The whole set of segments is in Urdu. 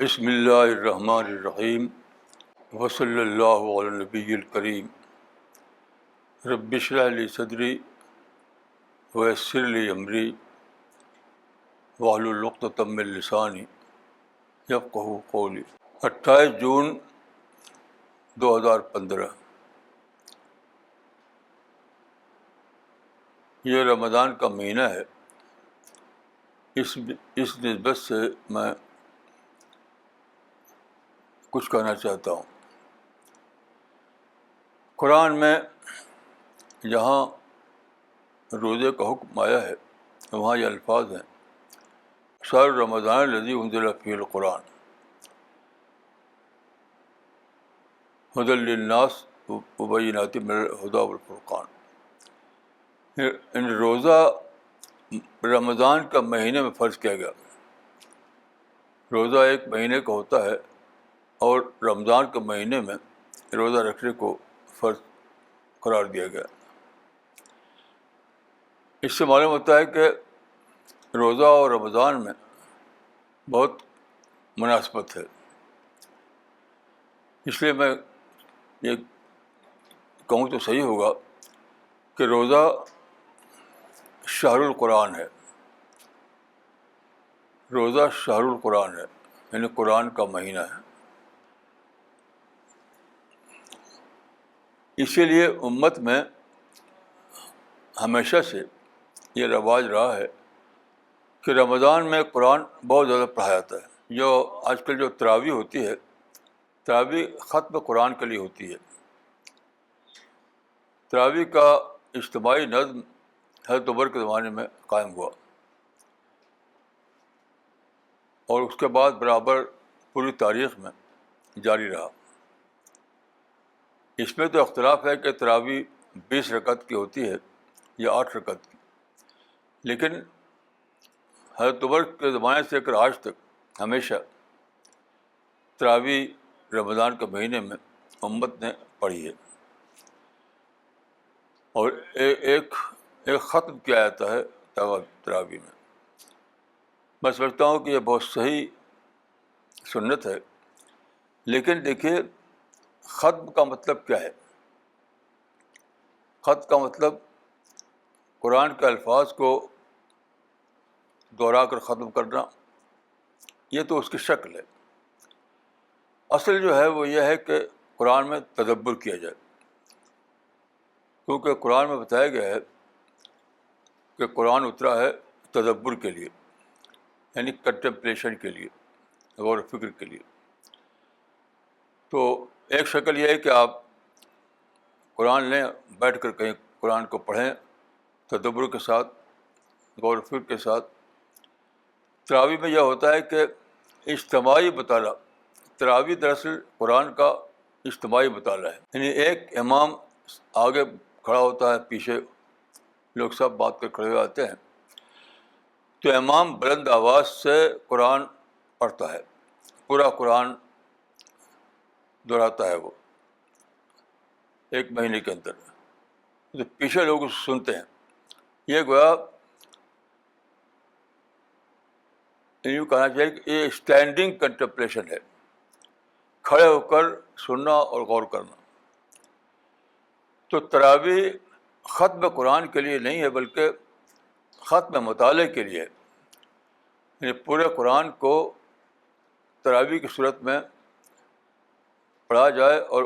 بسم اللہ الرحمن الرحیم وصلی اللہ علی النبی الکریم رب اشرح لی صدری ویسر لی امری واحلل عقدۃ من لسانی یفقہوا قولی۔ 28 جون 2015 یہ رمضان کا مہینہ ہے۔ اس نسبت سے میں کچھ کہنا چاہتا ہوں۔ قرآن میں جہاں روزے کا حکم آیا ہے وہاں یہ الفاظ ہیں: شہر رمضان الذی انزل فیہ القرآن ھدی للناس وبینات من الھدی والفرقان۔ روزہ رمضان کا مہینے میں فرض کیا گیا۔ روزہ ایک مہینے کا ہوتا ہے اور رمضان کے مہینے میں روزہ رکھنے کو فرض قرار دیا گیا۔ اس سے معلوم ہوتا ہے کہ روزہ اور رمضان میں بہت مناسبت ہے۔ اس لیے میں یہ کہوں تو صحیح ہوگا کہ روزہ شہر القرآن ہے۔ روزہ شہر القرآن ہے، یعنی قرآن کا مہینہ ہے۔ اسی لیے امت میں ہمیشہ سے یہ رواج رہا ہے کہ رمضان میں قرآن بہت زیادہ پڑھایا جاتا ہے۔ جو آج کل جو تراویح ہوتی ہے، تراویح ختم قرآن کے لیے ہوتی ہے۔ تراویح کا اجتماعی نظم حضرت عمر کے زمانے میں قائم ہوا اور اس کے بعد برابر پوری تاریخ میں جاری رہا۔ اس میں تو اختلاف ہے کہ تراویح 20 رکعت کی ہوتی ہے یا 8 رکعت کی، لیکن حضرت عمر کے زمانے سے کر آج تک ہمیشہ تراویح رمضان کے مہینے میں امت نے پڑھی ہے اور ایک ختم کیا جاتا ہے تراویح میں۔ میں سمجھتا ہوں کہ یہ بہت صحیح سنت ہے، لیکن دیکھیے ختم کا مطلب کیا ہے؟ ختم کا مطلب قرآن کے الفاظ کو دوہرا کر ختم کرنا، یہ تو اس کی شکل ہے۔ اصل جو ہے وہ یہ ہے کہ قرآن میں تدبر کیا جائے، کیونکہ قرآن میں بتایا گیا ہے کہ قرآن اترا ہے تدبر کے لیے، یعنی کنٹمپلیشن کے لیے، غور و فکر کے لیے۔ تو ایک شکل یہ ہے کہ آپ قرآن لیں، بیٹھ کر کہیں قرآن کو پڑھیں تدبر کے ساتھ، غور و فکر کے ساتھ۔ تراویح میں یہ ہوتا ہے کہ اجتماعی مطالعہ، تراویح دراصل قرآن کا اجتماعی مطالعہ ہے، یعنی ایک امام آگے کھڑا ہوتا ہے، پیچھے لوگ سب بات کر کھڑے ہو جاتے ہیں، تو امام بلند آواز سے قرآن پڑھتا ہے، پورا قرآن دہراتا ہے وہ ایک مہینے کے اندر، تو پیچھے لوگ اسے سنتے ہیں۔ یہ گویا یوں کہنا چاہیے کہ یہ اسٹینڈنگ کنٹمپلیشن ہے، کھڑے ہو کر سننا اور غور کرنا۔ تو تراویح ختم قرآن کے لیے نہیں ہے بلکہ ختم مطالعے کے لیے ہے، یعنی پورے قرآن کو تراویح کی صورت میں پڑھا جائے اور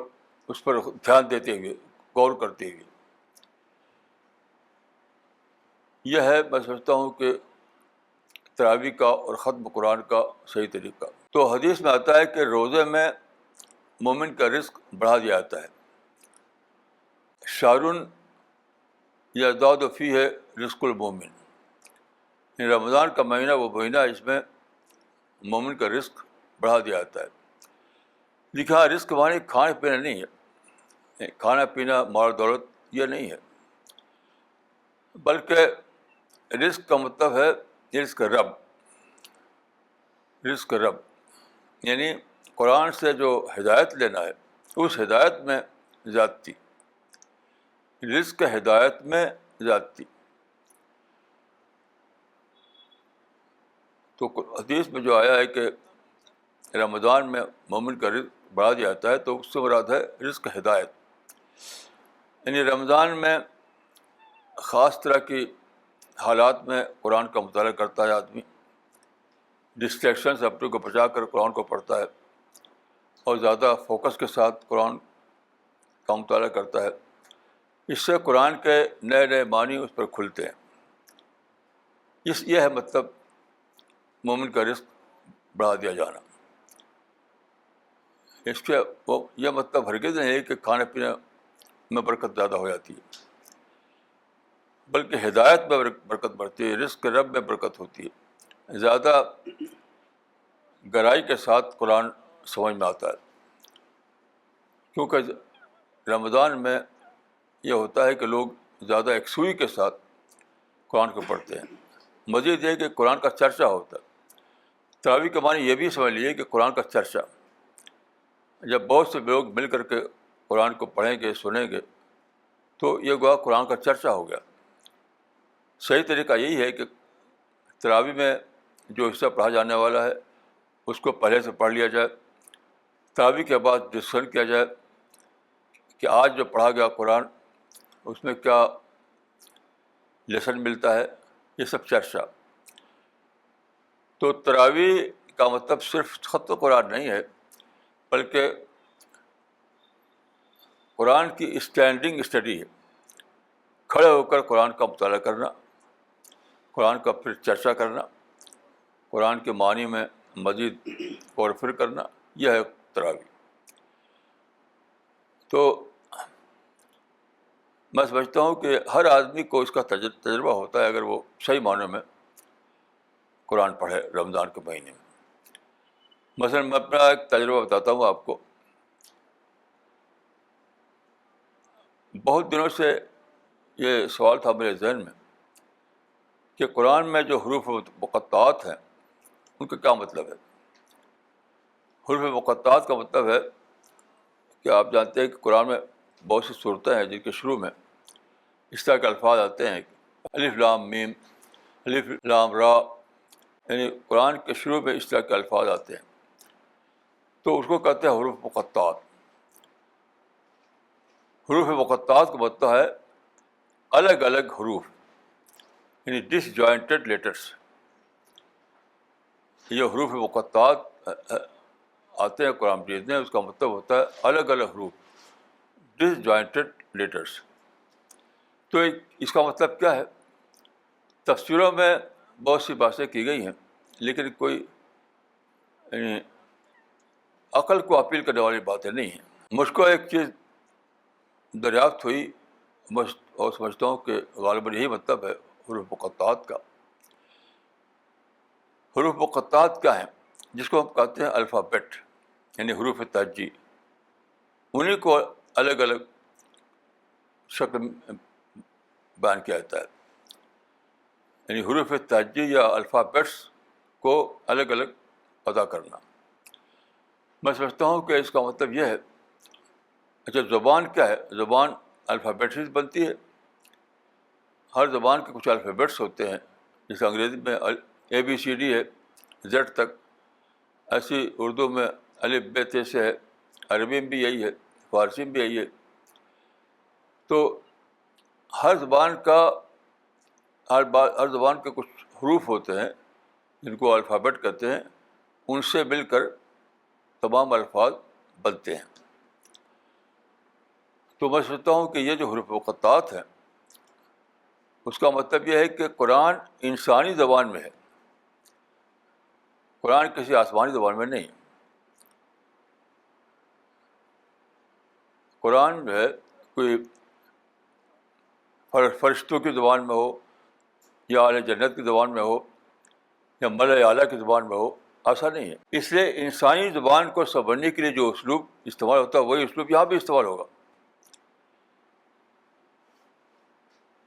اس پر دھیان دیتے ہوئے، غور کرتے ہوئے۔ یہ ہے میں سمجھتا ہوں کہ تراویح کا اور ختم قرآن کا صحیح طریقہ۔ تو حدیث میں آتا ہے کہ روزے میں مومن کا رزق بڑھا دیا جاتا ہے۔ شہر یزداد فیہ رزق المومن، یعنی رمضان کا مہینہ وہ مہینہ ہے جس میں مومن کا رزق بڑھا دیا جاتا ہے۔ لکھا رزق معنی کھانا پینا نہیں ہے، کھانا پینا مال دولت یہ نہیں ہے، بلکہ رزق کا مطلب ہے رزق رب، رزق رب، یعنی قرآن سے جو ہدایت لینا ہے اس ہدایت میں زیادتی، رزق ہدایت میں زیادتی۔ تو حدیث میں جو آیا ہے کہ رمضان میں مومن کا رزق بڑھا دیا جاتا ہے تو اس سے مراد ہے رزق ہدایت. یعنی رمضان میں خاص طرح کی حالات میں قرآن کا مطالعہ کرتا ہے آدمی, ڈسٹریکشن سے اپنے کو بچا کر قرآن کو پڑھتا ہے اور زیادہ فوکس کے ساتھ قرآن کا مطالعہ کرتا ہے. اس سے قرآن کے نئے نئے معنی اس پر کھلتے ہیں. یہ ہے مطلب مومن کا رزق بڑھا دیا جانا. اس کے یہ مطلب ہرگز نہیں ہے کہ کھانے پینے میں برکت زیادہ ہو جاتی ہے, بلکہ ہدایت میں برکت بڑھتی ہے, رزق رب میں برکت ہوتی ہے. زیادہ گہرائی کے ساتھ قرآن سمجھ میں آتا ہے, کیونکہ رمضان میں یہ ہوتا ہے کہ لوگ زیادہ یکسوئی کے ساتھ قرآن کو پڑھتے ہیں. مزید یہ کہ قرآن کا چرچا ہوتا ہے. تراویح کے معنی یہ بھی سمجھ لیجیے کہ قرآن کا چرچا. جب بہت سے لوگ مل کر کے قرآن کو پڑھیں گے, سنیں گے, تو یہ گویا قرآن کا چرچا ہو گیا. صحیح طریقہ یہی ہے کہ تراویح میں جو حصہ پڑھا جانے والا ہے اس کو پہلے سے پڑھ لیا جائے, تراویح کے بعد ڈسکشن کیا جائے کہ آج جو پڑھا گیا قرآن اس میں کیا لیسن ملتا ہے, یہ سب چرچا. تو تراویح کا مطلب صرف ختم قرآن نہیں ہے, بلکہ قرآن کی اسٹینڈنگ اسٹڈی ہے. کھڑے ہو کر قرآن کا مطالعہ کرنا, قرآن کا پھر چرچا کرنا, قرآن کے معنی میں مزید غور و فکر کرنا, یہ ہے تراویح. تو میں سمجھتا ہوں کہ ہر آدمی کو اس کا تجربہ ہوتا ہے اگر وہ صحیح معنوں میں قرآن پڑھے رمضان کے مہینے میں. مثلا میں اپنا ایک تجربہ بتاتا ہوں آپ کو. بہت دنوں سے یہ سوال تھا میرے ذہن میں کہ قرآن میں جو حروف مقطعات ہیں ان کا کیا مطلب ہے. حروف مقطعات کا مطلب ہے کہ آپ جانتے ہیں کہ قرآن میں بہت سی صورتیں ہیں جن کے شروع میں اس طرح کے الفاظ آتے ہیں, الف لام میم, الف لام را, یعنی قرآن کے شروع میں اس طرح کے الفاظ آتے ہیں, تو اس کو کہتے ہیں حروف مقطعات. حروف مقطعات کا مطلب ہے الگ الگ حروف, یعنی ڈس جوائنٹڈ لیٹرس. یہ حروف مقطعات آتے ہیں قرآن مجید میں, اس کا مطلب ہوتا ہے الگ الگ حروف, ڈس جوائنٹڈ لیٹرس. تو اس کا مطلب کیا ہے؟ تفسیروں میں بہت سی باتیں کی گئی ہیں, لیکن کوئی یعنی عقل کو اپیل کرنے والی باتیں نہیں ہیں. مجھ کو ایک چیز دریافت ہوئی اور سمجھتا ہوں کہ غالباً یہی مطلب ہے حروف مقطعات کا. حروف مقطعات کیا ہیں؟ جس کو ہم کہتے ہیں الفابیٹ, یعنی حروف تہجی. انہیں کو الگ الگ شکل بیان کیا جاتا ہے, یعنی حروف تہجی یا الفابیٹس کو الگ الگ ادا کرنا. میں سمجھتا ہوں کہ اس کا مطلب یہ ہے. اچھا, زبان کیا ہے؟ زبان الفابیٹ سے بنتی ہے. ہر زبان کے کچھ الفابیٹس ہوتے ہیں, جیسے انگریزی میں ABCD ہے Z تک, ایسی اردو میں الف ب ت سے ہے, عربی میں بھی یہی ہے, فارسی میں بھی یہی ہے. تو ہر زبان کے کچھ حروف ہوتے ہیں جن کو الفابیٹ کہتے ہیں, ان سے مل کر تمام الفاظ بنتے ہیں. تو میں سمجھتا ہوں کہ یہ جو حروف مقطعات ہیں اس کا مطلب یہ ہے کہ قرآن انسانی زبان میں ہے, قرآن کسی آسمانی زبان میں نہیں. قرآن جو ہے کوئی فرشتوں کی زبان میں ہو یا اہل جنت کی زبان میں ہو یا ملائے اعلیٰ کی زبان میں ہو, ایسا نہیں ہے. اس لیے انسانی زبان کو سمجھنے کے لیے جو اسلوب استعمال ہوتا ہے وہی اسلوب یہاں بھی استعمال ہوگا.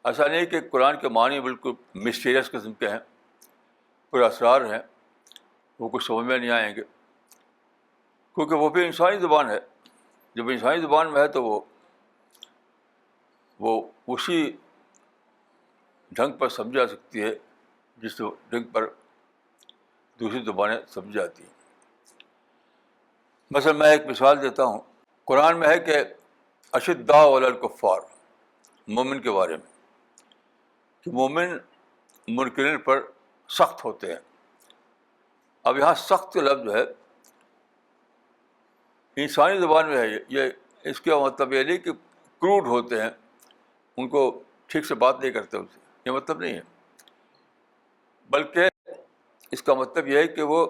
ایسا نہیں کہ قرآن کے معنی بالکل مسٹیریس قسم کے ہیں, کوئی اسرار ہیں, وہ کچھ سمجھ میں نہیں آئیں گے, کیونکہ وہ بھی انسانی زبان ہے. جب انسانی زبان میں ہے تو وہ اسی ڈھنگ پر سمجھی جا سکتی ہے جس ڈھنگ پر دوسری زبانیں سمجھی جاتی ہیں. مثلا میں ایک مثال دیتا ہوں. قرآن میں ہے کہ اشداء علی الکفار، مومن کے بارے میں، کہ مومن منکرین پر سخت ہوتے ہیں. اب یہاں سخت لفظ جو ہے انسانی زبان میں ہے. یہ اس کا مطلب یہ نہیں کہ کروڈ ہوتے ہیں، ان کو ٹھیک سے بات نہیں کرتے ان سے، یہ مطلب نہیں ہے. بلکہ اس کا مطلب یہ ہے کہ وہ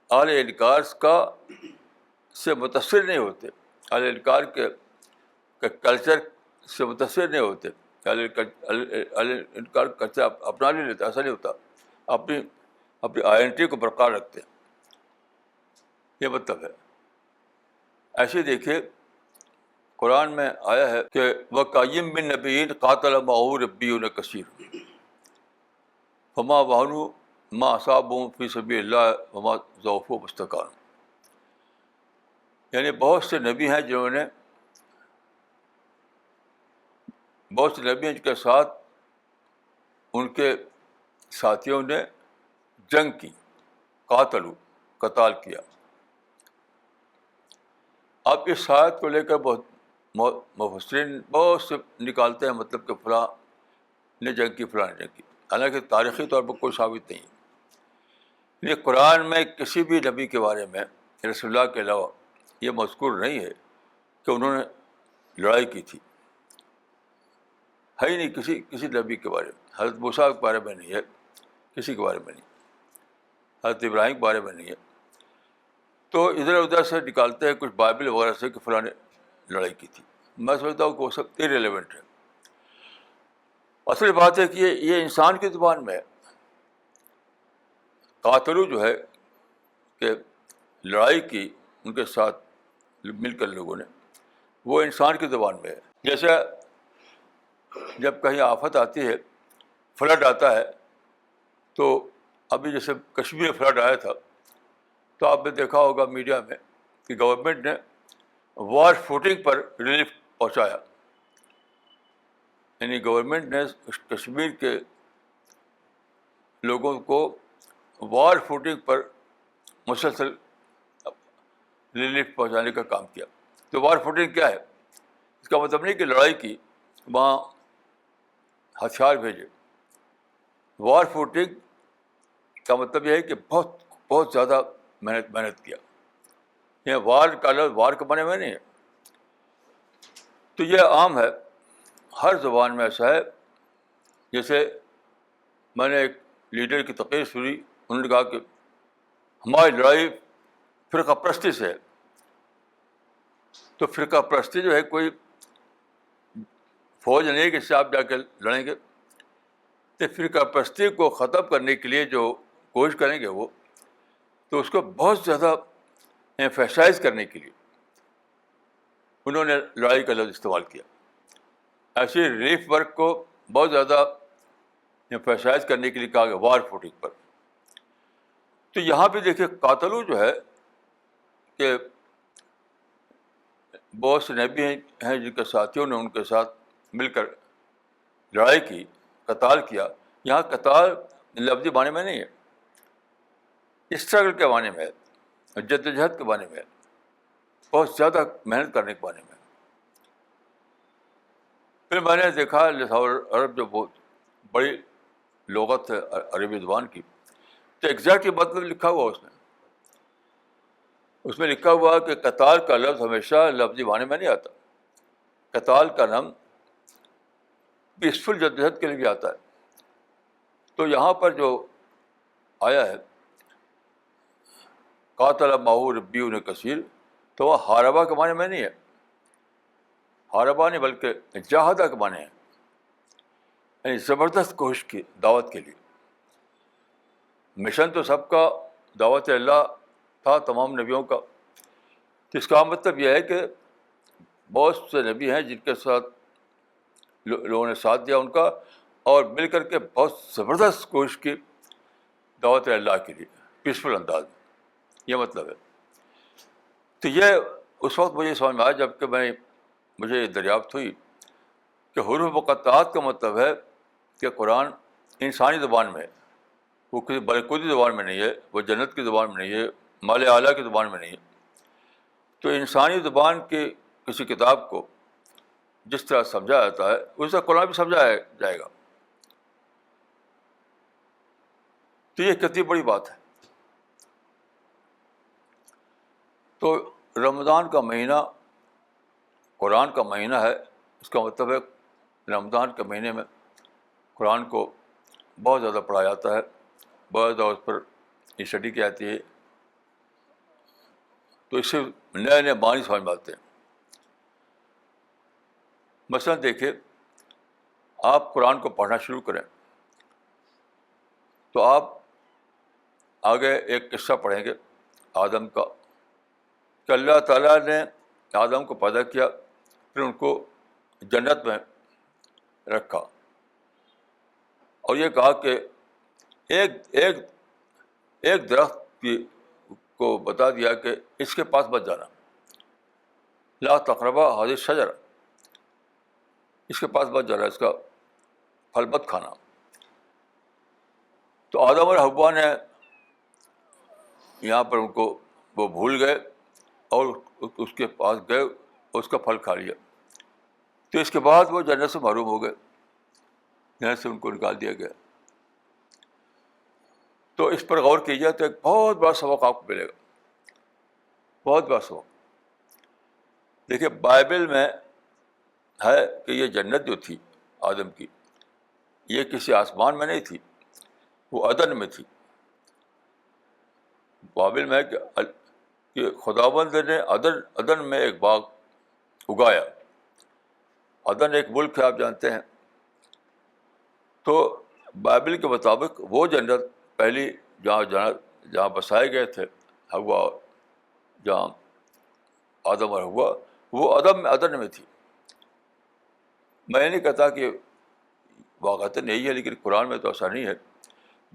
اہل انکار کا سے متاثر نہیں ہوتے، اہل انکار کے کلچر سے متاثر نہیں ہوتے، اہل انکار کلچر اپنا نہیں لیتے. ایسا نہیں ہوتا، اپنی اپنی آئیڈینٹی کو برقرار رکھتے ہیں، یہ مطلب ہے. ایسے دیکھیے قرآن میں آیا ہے کہ وَكَأَيٍّ مِّن نَبِيٍّ قَاتَلَ مَعَهُ رِبِّيُّونَ كَثِيرٌ فَمَا وَهَنُوا مَا أَصَابَهُمْ فِي سَبِيلِ اللَّهِ وَمَا ضَعُفُوا وَمَا اسْتَكَانُوا. یعنی بہت سے نبی ہیں جن کے ساتھ ان کے ساتھیوں نے جنگ کی، قتال کیا. آپ اس آیت کو لے کر بہت مفسرین بہت سے نکالتے ہیں، مطلب کہ فلاں نے جنگ کی، فلاں نے جنگ کی، حالانکہ تاریخی طور پر کوئی ثابت نہیں. یہ قرآن میں کسی بھی نبی کے بارے میں رسول اللہ کے علاوہ یہ مذکور نہیں ہے کہ انہوں نے لڑائی کی تھی. ہے ہی نہیں کسی نبی کے بارے میں. حضرت موسیٰ کے بارے میں نہیں ہے، کسی کے بارے میں نہیں، حضرت ابراہیم کے بارے میں نہیں ہے. تو ادھر ادھر سے نکالتے ہیں کچھ بائبل وغیرہ سے کہ فلاں نے لڑائی کی تھی. میں سمجھتا ہوں کہ وہ سب irrelevant ہے. اصل بات ہے کہ یہ انسان کی زبان میں ہے. قاتلو جو ہے کہ لڑائی کی ان کے ساتھ مل کر لوگوں نے، وہ انسان کی زبان میں ہے. جیسے جب کہیں آفت آتی ہے، فلڈ آتا ہے، تو ابھی جیسے کشمیر میں فلڈ آیا تھا، تو آپ نے دیکھا ہوگا میڈیا میں کہ گورنمنٹ نے وار فوٹنگ پر ریلیف پہنچایا. یعنی گورنمنٹ نے کشمیر کے لوگوں کو وار فوٹنگ پر مسلسل ریلیف پہنچانے کا کام کیا. تو وار فوٹنگ کیا ہے؟ اس کا مطلب نہیں کہ لڑائی کی، وہاں ہتھیار بھیجے. وار فوٹنگ کا مطلب یہ ہے کہ بہت بہت زیادہ محنت کیا. یہ وار کا لفظ وار کے معنی میں نہیں ہے. تو یہ عام ہے، ہر زبان میں ایسا ہے. جیسے میں نے ایک لیڈر کی تقریر سنی، انہوں نے کہا کہ ہماری لڑائی فرقہ پرستی سے ہے. تو فرقہ پرستی جو ہے کوئی فوج نہیں کہ اس سے آپ جا کے لڑیں گے. تو فرقہ پرستی کو ختم کرنے کے لیے جو کوشش کریں گے وہ، تو اس کو بہت زیادہ ایمفیسائز کرنے کے لیے انہوں نے لڑائی کا لفظ استعمال کیا. ایسے ریلیف ورک کو بہت زیادہ ایمفیسائز کرنے کے لیے کہا گیا وار فوٹنگ پر. تو یہاں پہ دیکھیے قاتلو جو ہے کہ بہت سے نبی ہیں جن کے ساتھیوں نے ان کے ساتھ مل کر لڑائی کی، قتال کیا. یہاں قتال لفظی معنی میں نہیں ہے، اسٹرگل کے معنی میں ہے، جدوجہد کے معنی میں ہے، بہت زیادہ محنت کرنے کے معنی میں. پھر میں نے دیکھا لسان عرب جو بہت بڑی لغت ہے عربی زبان کی، تو ایگزیکٹلی مطلب لکھا ہوا اس میں لکھا ہوا کہ قتال کا لفظ ہمیشہ لفظی معنی میں نہیں آتا. قتال کا نام پیسفل جدوجہد کے لیے بھی آتا ہے. تو یہاں پر جو آیا ہے قاتل معه ربیون کثیر، تو وہ حاربہ کے معنی میں نہیں ہے، حاربہ نہیں بلکہ جاہدہ کے معنی ہے، یعنی زبردست کوشش کی دعوت کے لیے. مشن تو سب کا دعوت اللہ تھا، تمام نبیوں کا. تو اس کا مطلب یہ ہے کہ بہت سے نبی ہیں جن کے ساتھ لوگوں نے ساتھ دیا ان کا، اور مل کر کے بہت زبردست کوشش کی دعوت اللہ کے لیے پیسفل انداز میں. یہ مطلب ہے. تو یہ اس وقت مجھے سمجھ میں آیا جب کہ مجھے یہ دریافت ہوئی کہ حروف مقطعات کا مطلب ہے کہ قرآن انسانی زبان میں ہے، وہ کسی ملکوتی زبان میں نہیں ہے، وہ جنت کی زبان میں نہیں ہے، مال اعلیٰ کی زبان میں نہیں ہے. تو انسانی زبان کی کسی کتاب کو جس طرح سمجھا جاتا ہے اس طرح قرآن بھی سمجھایا جائے گا. تو یہ کتنی بڑی بات ہے. تو رمضان کا مہینہ قرآن کا مہینہ ہے. اس کا مطلب ہے رمضان کے مہینے میں قرآن کو بہت زیادہ پڑھا جاتا ہے, بہت زیادہ اس پر اسٹڈی کی جاتی ہے. تو اس سے نئے نئے معنی سمجھ میں آتے ہیں. مثلاً دیکھیے, آپ قرآن کو پڑھنا شروع کریں تو آپ آگے ایک قصہ پڑھیں گے آدم کا, کہ اللہ تعالیٰ نے آدم کو پیدا کیا, پھر ان کو جنت میں رکھا اور یہ کہا کہ ایک ایک ایک درخت کو بتا دیا کہ اس کے پاس مت جانا, لا تقربا هذه الشجرہ, اس کے پاس مت جانا, اس کا پھل مت کھانا. تو آدم اور حوا نے یہاں پر ان کو وہ بھول گئے اور اس کے پاس گئے, اس کا پھل کھا لیا. تو اس کے بعد وہ جنت سے محروم ہو گئے, جنت سے ان کو نکال دیا گیا. تو اس پر غور کیجیے تو ایک بہت بڑا سبق آپ کو ملے گا, بہت بڑا سبق. دیکھیے بائبل میں ہے کہ یہ جنت جو تھی آدم کی, یہ کسی آسمان میں نہیں تھی, وہ عدن میں تھی. بائبل میں ہے کہ خداوند نے عدن میں ایک باغ اگایا. عدن ایک ملک ہے, آپ جانتے ہیں. تو بائبل کے مطابق وہ جنت پہلی جہاں بسائے گئے تھے حوا, جہاں آدم اور حوا, وہ عدن میں تھی. میں نہیں کہتا کہ واقعتاً یہی ہے, لیکن قرآن میں تو ایسا نہیں ہے.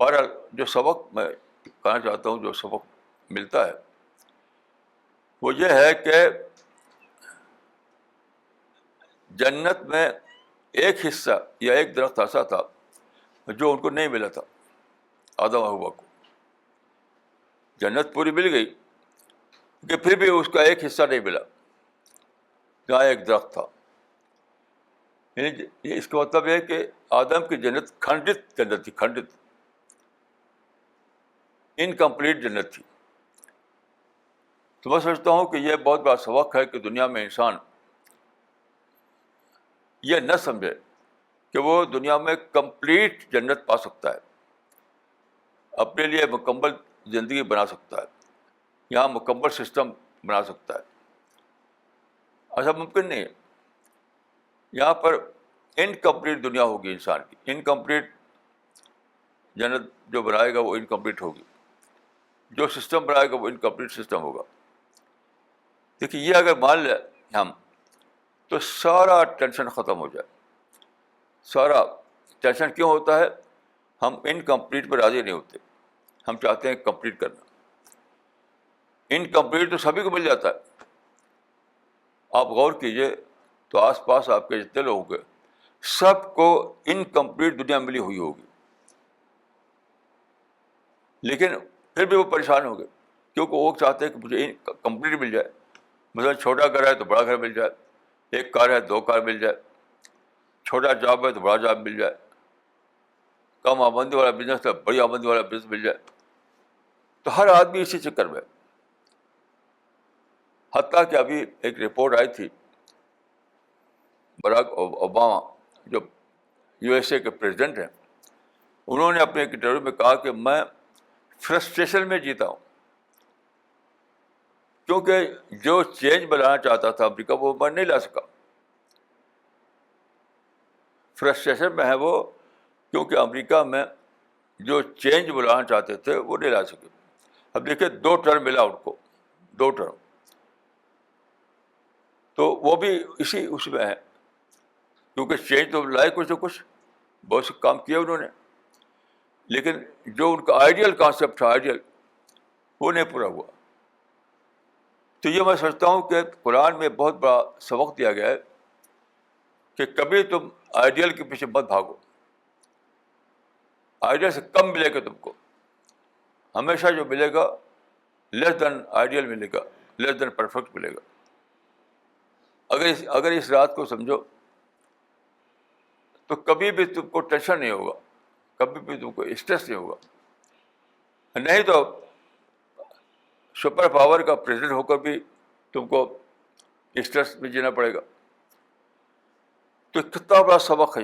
بہرحال جو سبق میں کہنا چاہتا ہوں, جو سبق ملتا ہے وہ یہ ہے کہ جنت میں ایک حصہ یا ایک درخت ایسا تھا جو ان کو نہیں ملا تھا, آدم و حوا کو. جنت پوری مل گئی کہ پھر بھی اس کا ایک حصہ نہیں ملا جہاں ایک درخت تھا. یعنی اس کا مطلب یہ ہے کہ آدم کی جنت کھنڈت جنت تھی, کھنڈت, انکمپلیٹ جنت تھی. تو میں سمجھتا ہوں کہ یہ بہت بڑا سبق ہے کہ دنیا میں انسان یہ نہ سمجھے کہ وہ دنیا میں کمپلیٹ جنت پا سکتا ہے, اپنے لیے مکمل زندگی بنا سکتا ہے, یہاں مکمل سسٹم بنا سکتا ہے. ایسا ممکن نہیں ہے. یہاں پر انکمپلیٹ دنیا ہوگی انسان کی, انکمپلیٹ جنت جو بنائے گا وہ انکمپلیٹ ہوگی, جو سسٹم بنائے گا وہ انکمپلیٹ سسٹم ہوگا. دیکھیے یہ اگر مان لیں ہم تو سارا ٹینشن ختم ہو جائے. سارا ٹینشن کیوں ہوتا ہے؟ ہم انکمپلیٹ پہ راضی نہیں ہوتے, ہم چاہتے ہیں کمپلیٹ کرنا. انکمپلیٹ تو سبھی کو مل جاتا ہے. آپ غور کیجئے تو آس پاس آپ کے جتنے لوگ ہیں سب کو انکمپلیٹ دنیا ملی ہوئی ہوگی, لیکن پھر بھی وہ پریشان ہو گئے کیونکہ وہ چاہتے ہیں کہ مجھے کمپلیٹ مل جائے. مثلا چھوٹا گھر ہے تو بڑا گھر مل جائے, ایک کار ہے 2 کار مل جائے, چھوٹا جاب ہے تو بڑا جاب مل جائے, کم آمدنی والا بزنس ہے بڑی آمدنی والا بزنس مل جائے. تو ہر آدمی اسی چکر میں. حتیٰ کہ ابھی ایک رپورٹ آئی تھی, براک اوباما جو USA کے پریزیڈنٹ ہیں, انہوں نے اپنے ایک انٹرویو میں کہا کہ میں فرسٹریشن میں جیتا ہوں کیونکہ جو چینج میں لانا چاہتا تھا امریکہ وہ میں نہیں لا سکا. فرسٹریشن میں ہے وہ کیونکہ امریکہ میں جو چینج وہ لانا چاہتے تھے وہ نہیں لا سکے. اب دیکھیں 2 ٹرم ملا ان کو, 2 ٹرم, تو وہ بھی اس میں ہے کیونکہ چینج تو لائے کچھ نہ کچھ, بہت سے کام کیے انہوں نے, لیکن جو ان کا آئیڈیل کانسیپٹ تھا آئیڈیل وہ نہیں پورا ہوا. تو یہ میں سمجھتا ہوں کہ قرآن میں بہت بڑا سبق دیا گیا ہے کہ کبھی تم آئیڈیل کے پیچھے مت بھاگو. آئیڈیل سے کم ملے گا تم کو, ہمیشہ جو ملے گا لیس دین آئیڈیل ملے گا. لیس دین پرفیکٹ ملے گا. اگر اس رات کو سمجھو تو کبھی بھی تم کو ٹینشن نہیں ہوگا, کبھی بھی تم کو اسٹریس نہیں ہوگا. نہیں تو سپر پاور کا پریزیڈنٹ ہو کر بھی تم کو اسٹریس میں جینا پڑے گا. تو کتنا بڑا سبق ہے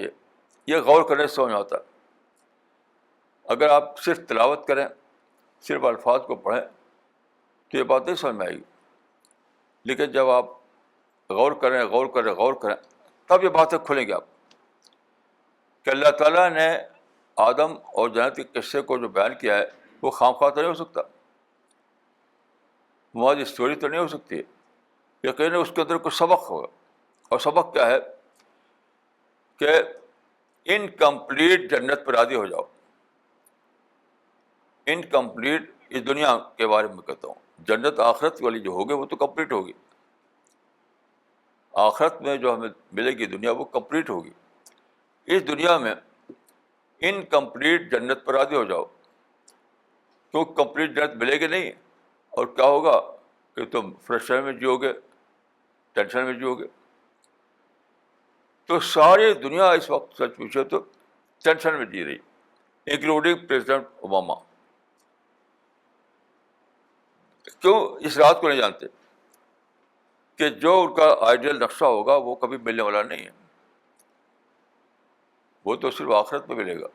یہ غور کرنے سے سمجھ آتا ہے. اگر آپ صرف تلاوت کریں, صرف الفاظ کو پڑھیں تو یہ بات نہیں سمجھ میں آئے گی. لیکن جب آپ غور کریں تب یہ باتیں کھلیں گی آپ کہ اللہ تعالیٰ نے آدم اور جنت کے قصے کو جو بیان کیا ہے وہ خام خواہ تو نہیں ہو سکتا, مواد اسٹوری تو نہیں ہو سکتی ہے. یقیناً اس کے اندر کچھ سبق ہوگا. اور سبق کیا ہے کہ انکمپلیٹ جنت پر راضی ہو جاؤ. انکمپلیٹ اس دنیا کے بارے میں کہتا ہوں, جنت آخرت والی جو ہوگی وہ تو کمپلیٹ ہوگی. آخرت میں جو ہمیں ملے گی دنیا وہ کمپلیٹ ہوگی. اس دنیا میں انکمپلیٹ جنت پر راضی ہو جاؤ, تو کمپلیٹ جنت ملے گی نہیں. اور کیا ہوگا کہ تم فرسٹریشن میں جیو گے, ٹینشن میں جیو گے. تو ساری دنیا اس وقت سچ پوچھے تو ٹینشن میں جی رہی, انکلوڈنگ پریزیڈنٹ اوباما. کیوں اس رات کو نہیں جانتے کہ جو ان کا آئیڈیل نقشہ ہوگا وہ کبھی ملنے والا نہیں ہے, وہ تو صرف آخرت میں ملے گا.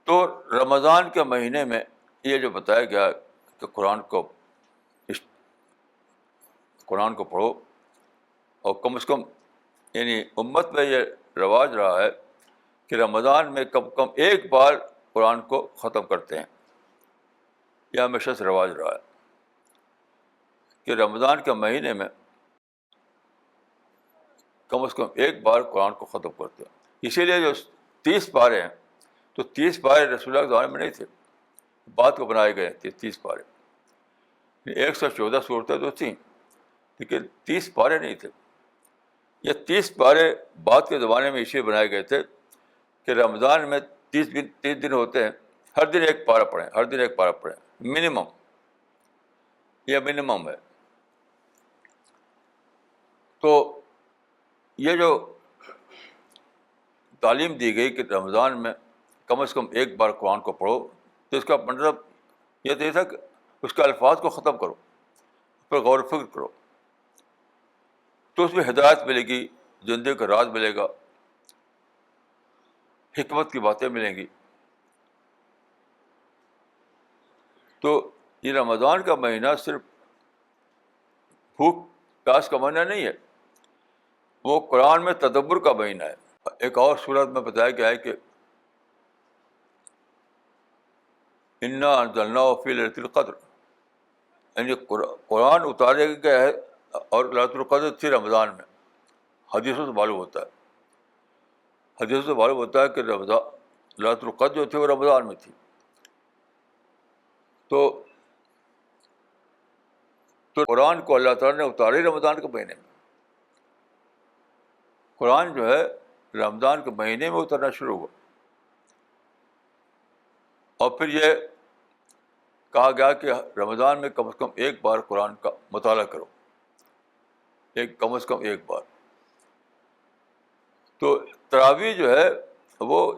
تو رمضان کے مہینے میں یہ جو بتایا گیا کہ قرآن کو پڑھو, اور کم از کم یعنی امت میں یہ رواج رہا ہے کہ رمضان میں کم کم ایک بار قرآن کو ختم کرتے ہیں. یہ ہمیشہ سے رواج رہا ہے کہ رمضان کے مہینے میں کم از کم ایک بار قرآن کو ختم کرتے ہیں. اسی لیے جو 30 پارے ہیں تو 30 پارے رسول اللہ کے زمانے میں نہیں تھے, بعد کو بنائے گئے تھے 30 پارے. 114 صورتیں تو تھیں لیکن 30 پارے نہیں تھے. یہ 30 پارے بعد کے زمانے میں اس لیے بنائے گئے تھے کہ رمضان میں 30 دن ہوتے ہیں, ہر دن ایک پارہ پڑھیں منیمم. یہ منیمم ہے. تو یہ جو تعلیم دی گئی کہ رمضان میں کم از کم ایک بار قرآن کو پڑھو, تو اس کا مطلب یہ تو یہ تھا کہ اس کے الفاظ کو ختم کرو, اس پر غور و فکر کرو, تو اس میں ہدایت ملے گی, زندگی کا راز ملے گا, حکمت کی باتیں ملیں گی. تو یہ رمضان کا مہینہ صرف بھوک پیاس کا مہینہ نہیں ہے, وہ قرآن میں تدبر کا مہینہ ہے. ایک اور صورت میں بتایا گیا ہے کہ انا انزلناہ فی لیلۃ القدر, یعنی قرآن اتارے گیا ہے اور لیلۃ القدر تھی رمضان میں. حدیثوں سے معلوم ہوتا ہے کہ لیلۃ القدر جو تھی وہ رمضان میں تھی. تو قرآن کو اللہ تعالیٰ نے اتارے رمضان کے مہینے میں. قرآن جو ہے رمضان کے مہینے میں اترنا شروع ہوا, اور پھر یہ کہا گیا کہ رمضان میں کم از کم ایک بار قرآن کا مطالعہ کرو, کم از کم ایک بار. تو تراویح جو ہے وہ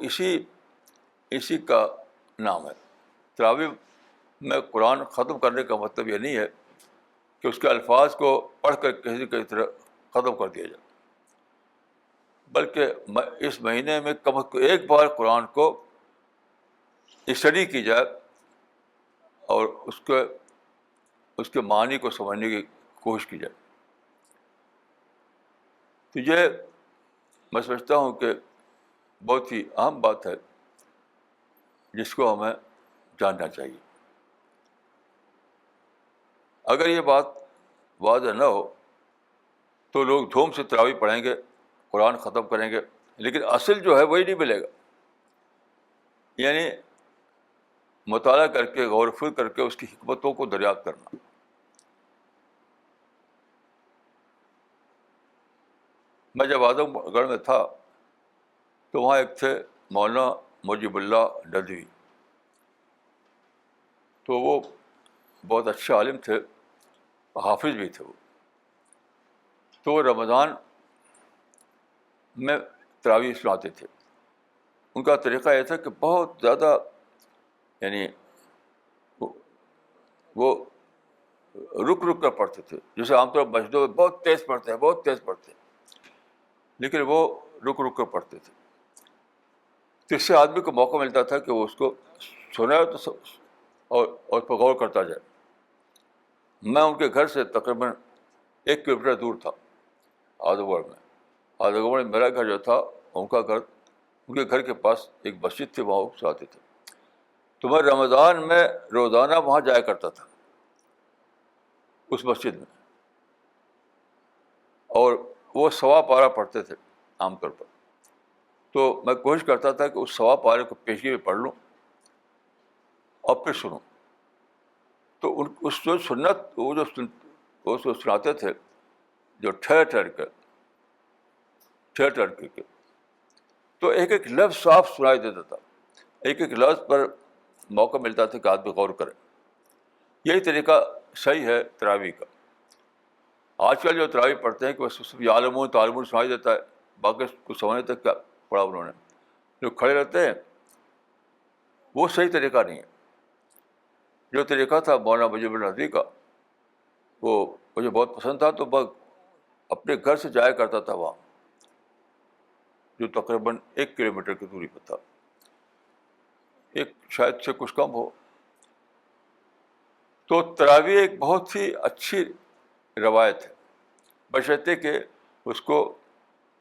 اسی کا نام ہے. تراویح میں قرآن ختم کرنے کا مطلب یہ نہیں ہے کہ اس کے الفاظ کو پڑھ کر کسی طرح ختم کر دیا جائے, بلکہ اس مہینے میں کم از کم ایک بار قرآن کو اسٹڈی کی جائے اور اس کے معنی کو سمجھنے کی کوشش کی جائے. تو یہ میں سمجھتا ہوں کہ بہت ہی اہم بات ہے جس کو ہمیں جاننا چاہیے. اگر یہ بات واضح نہ ہو تو لوگ دھوم سے تراویح پڑھیں گے, قرآن ختم کریں گے, لیکن اصل جو ہے وہی نہیں ملے گا. یعنی مطالعہ کر کے, غور و فکر کر کے اس کی حکمتوں کو دریافت کرنا. میں جب اعظم گڑھ میں تھا تو وہاں ایک تھے مولانا مجیب اللہ ندوی. تو وہ بہت اچھے عالم تھے، حافظ بھی تھے وہ. تو وہ رمضان میں تراویح سناتے تھے. ان کا طریقہ یہ تھا کہ بہت زیادہ، یعنی وہ رک رک کر پڑھتے تھے. جیسے عام طور پر مسجدوں میں بہت تیز پڑھتے ہیں، بہت تیز پڑھتے ہیں، لیکن وہ رک رک کر پڑھتے تھے. تو اس سے آدمی کو موقع ملتا تھا کہ وہ اس کو سنا تو اور اس پر غور کرتا جائے. میں ان کے گھر سے تقریباً 1 کلومیٹر دور تھا، آدھگوڑ میں. آدھگوڑ میں میرا گھر جو تھا، ان کا گھر، ان کے گھر کے پاس ایک مسجد تھی، وہاں وہ آتے تھے. تو میں رمضان میں روزانہ وہاں جایا کرتا تھا، اس مسجد میں. اور وہ 1.25 پارہ پڑھتے تھے عام طور پر. تو میں کوشش کرتا تھا کہ اس 1.25 پارے کو پیشگی میں پڑھ لوں اور پھر سنوں. تو اس جو سنت، وہ جو سناتے تھے، جو ٹھہر ٹھہر کے، تو ایک ایک لفظ صاف سنائی دیتا تھا. ایک ایک لفظ پر موقع ملتا تھا کہ آدمی غور کرے. یہی طریقہ صحیح ہے تراویح کا. آج کل جو تراویح پڑھتے ہیں کہ بس صرف عالمون تعلمون سنائی دیتا ہے، باقی کچھ سمجھنے تک کیا پڑھا انہوں نے. جو کھڑے رہتے ہیں وہ صحیح طریقہ نہیں ہے. جو طریقہ تھا مولانا مجیب الرحمن کا، وہ مجھے بہت پسند تھا. تو میں اپنے گھر سے جایا کرتا تھا وہاں، جو تقریباً 1 کلومیٹر کی دوری پر تھا، ایک شاید سے کچھ کم ہو. تو تراویح ایک بہت ہی اچھی روایت ہے، بشرطے کہ اس کو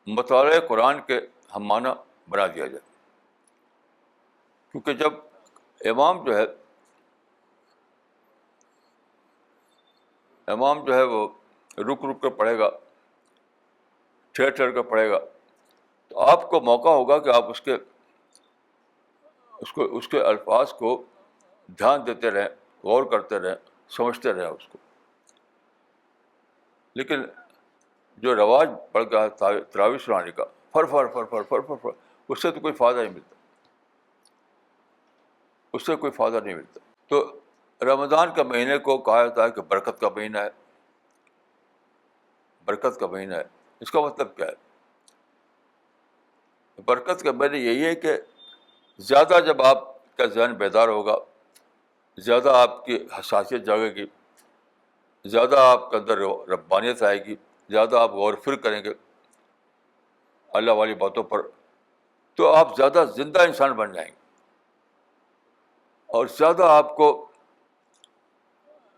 مطالعہ قرآن کے ہم معنی بنا دیا جائے. کیونکہ جب امام جو ہے وہ رک رک کر پڑھے گا، ٹھہر ٹھہر کر پڑھے گا، تو آپ کو موقع ہوگا کہ آپ اس کے الفاظ کو دھیان دیتے رہیں، غور کرتے رہیں، سمجھتے رہیں اس کو. لیکن جو رواج پڑ گیا ہے تراویح سنانے کا، فر فر فر فر فر فر فر، اس سے تو کوئی فائدہ نہیں ملتا، اس سے کوئی فائدہ نہیں ملتا. تو رمضان کا مہینے کو کہا جاتا ہے کہ برکت کا مہینہ ہے. برکت کا مہینہ ہے، اس کا مطلب کیا ہے؟ برکت کا معنی یہی ہے کہ زیادہ جب آپ کا ذہن بیدار ہوگا، زیادہ آپ کی حساسیت جاگے گی، زیادہ آپ کے اندر ربانیت آئے گی، زیادہ آپ غور و فکر کریں گے اللہ والی باتوں پر، تو آپ زیادہ زندہ انسان بن جائیں گے، اور زیادہ آپ کو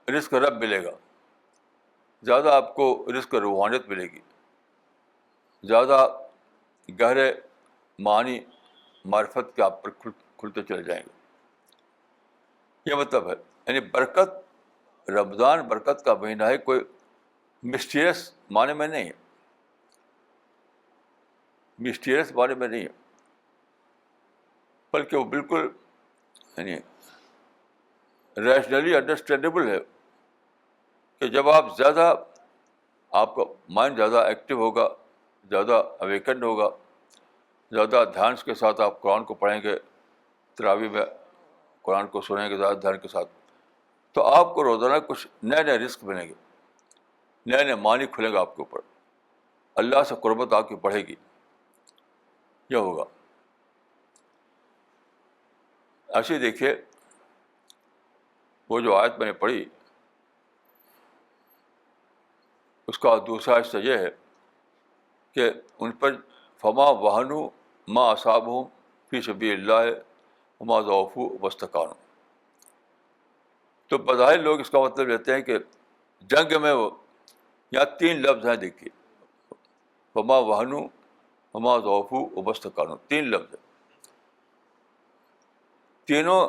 رزق رب ملے گا، زیادہ آپ کو رزق روحانیت ملے گی، زیادہ گہرے معنی معرفت کے آپ پر کھلتے چلے جائیں گے. یہ مطلب ہے. یعنی برکت، رمضان برکت کا مہینہ ہے، کوئی مسٹیریس معنی میں نہیں ہے، مسٹیریس معنی میں نہیں ہے، بلکہ وہ بالکل یعنی ریشنلی انڈرسٹینڈیبل ہے کہ جب آپ زیادہ، آپ کا مائنڈ زیادہ ایکٹیو ہوگا، زیادہ اویکنڈ ہوگا، زیادہ دھیان کے ساتھ آپ قرآن کو پڑھیں گے، تراویح میں قرآن کو سنیں گے زیادہ دھیان کے ساتھ، تو آپ کو روزانہ کچھ نئے نئے رزق ملیں گے، نئے نئے معنی کھلے گا آپ کے اوپر، اللہ سے قربت آپ کی بڑھے گی. یہ ہوگا. ایسے دیکھیے، وہ جو آیت میں نے پڑھی، اس کا دوسرا حصہ یہ ہے کہ ان پر فما وہنوا ما اصابہم فی سبیل اللہ وما ضعفوا واستکانوا. تو بظاہر لوگ اس کا مطلب لیتے ہیں کہ جنگ میں وہ، یہاں 3 لفظ ہیں دیکھیے، فما وہنوا وما ضعفوا واستکانوا، 3 لفظ ہیں. تینوں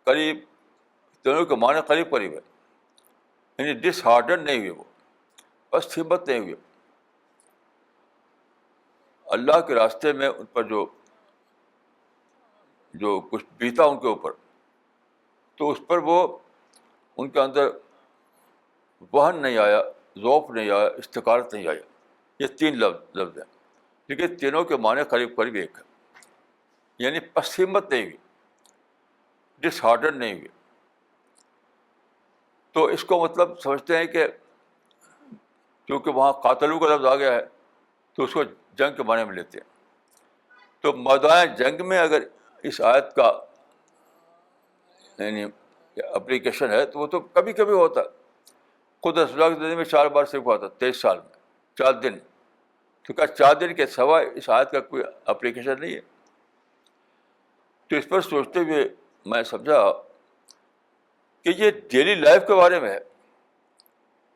قریب، تینوں کے معنی قریب قریب ہے. یعنی ڈس ہارڈن نہیں ہوئے، وہ بس ہمت نہیں ہوئے. اللہ کے راستے میں ان پر جو کچھ بیتا ان کے اوپر، تو اس پر وہ، ان کے اندر وہن نہیں آیا، ضعف نہیں آیا، استقالت نہیں آیا. یہ 3 لفظ ہیں، لیکن تینوں کے معنی قریب قریب ایک ہے. یعنی پس ہمت نہیں ہوئی، ڈس ہارڈن نہیں ہوئی. تو اس کو مطلب سمجھتے ہیں کہ کیونکہ وہاں قاتلو کا لفظ آ گیا ہے تو اس کو جنگ کے معنی میں لیتے ہیں. تو میدان جنگ میں اگر اس آیت کا یعنی اپلیکیشن ہے تو وہ تو کبھی کبھی ہوتا ہے. خود رسول اللہ کی زندگی میں 4 بار صرف ہوا تھا 23 سال میں 4 دن. تو کیا 4 دن کے سوا اس آیت کا کوئی اپلیکیشن نہیں ہے؟ تو اس پر سوچتے ہوئے میں سمجھا کہ یہ ڈیلی لائف کے بارے میں ہے,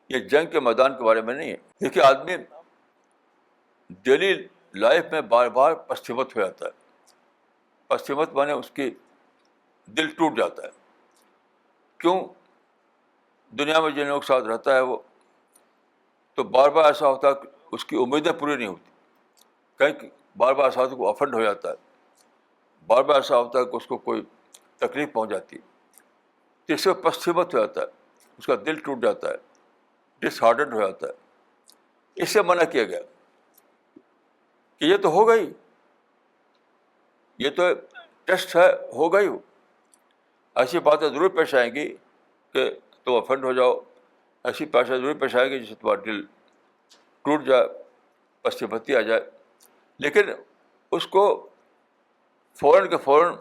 یہ جنگ کے میدان کے بارے میں نہیں ہے. دیکھیے آدمی ڈیلی لائف میں بار بار پسچمت ہو جاتا ہے. پسچمت مانے اس کی دل ٹوٹ جاتا ہے. کیوں؟ دنیا میں جن لوگوں کے ساتھ رہتا ہے وہ تو بار بار ایسا ہوتا ہے کہ اس کی امیدیں پوری نہیں ہوتی. کہیں بار بار ایسا ہوتا ہے کہ وہ افنڈ ہو جاتا ہے. بار بار ایسا ہوتا ہے کہ اس کو کوئی تکلیف پہنچ جاتی ہے. تو اس سے پسچمت ہو جاتا ہے, اس کا دل ٹوٹ جاتا ہے, ڈس ہارڈنڈ ہو جاتا ہے. اس سے منع کیا گیا کہ یہ تو ہوگا ہی, یہ تو ٹیسٹ ہے, ہوگا ہی. ایسی باتیں ضرور پیش آئیں گی کہ تم افنڈ ہو جاؤ, ایسی باتیں ضرور پیش آئیں گی جس سے تمہارا دل ٹوٹ جائے, پسچمتی آ جائے. لیکن اس کو فوراً کے فوراً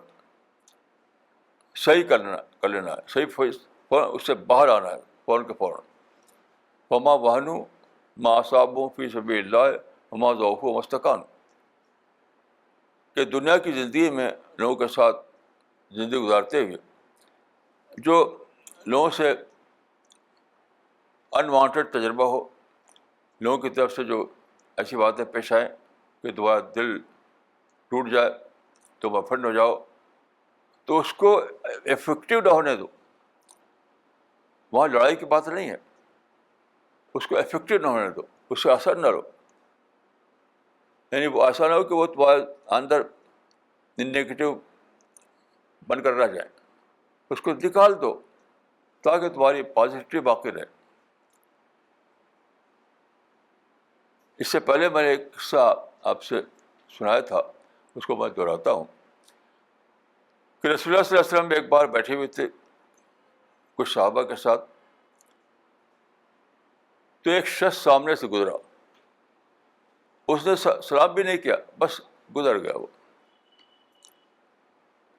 صحیح کر لینا ہے, صحیح فوراً اس سے باہر آنا ہے, فوراً کے فوراً. وما وہنوا ما اصابہم فی سبیل اللہ وما ضعفوا وما استکانوا. کہ دنیا کی زندگی میں لوگوں کے ساتھ زندگی گزارتے ہوئے جو لوگوں سے انوانٹیڈ تجربہ ہو, لوگوں کی طرف سے جو ایسی باتیں پیش آئیں کہ تمہارا دل ٹوٹ جائے, تم افنڈ ہو جاؤ, تو اس کو افیکٹو نہ ہونے دو. وہاں لڑائی کی بات نہیں ہے, اس کو افیکٹو نہ ہونے دو, اس سے اثر نہ لو. یعنی وہ ایسا نہ ہو کہ وہ تمہارے اندر نگیٹو بن کر رہ جائے. اس کو نکال دو تاکہ تمہاری پازیٹیو باقی رہے. اس سے پہلے میں نے ایک قصہ آپ سے سنایا تھا, اس کو میں دہراتا ہوں کہ رسول اللہ صلی اللہ علیہ وسلم ایک بار بیٹھے ہوئے تھے کچھ صحابہ کے ساتھ, تو ایک شخص سامنے سے گزرا. اس نے سلام بھی نہیں کیا, بس گزر گیا وہ.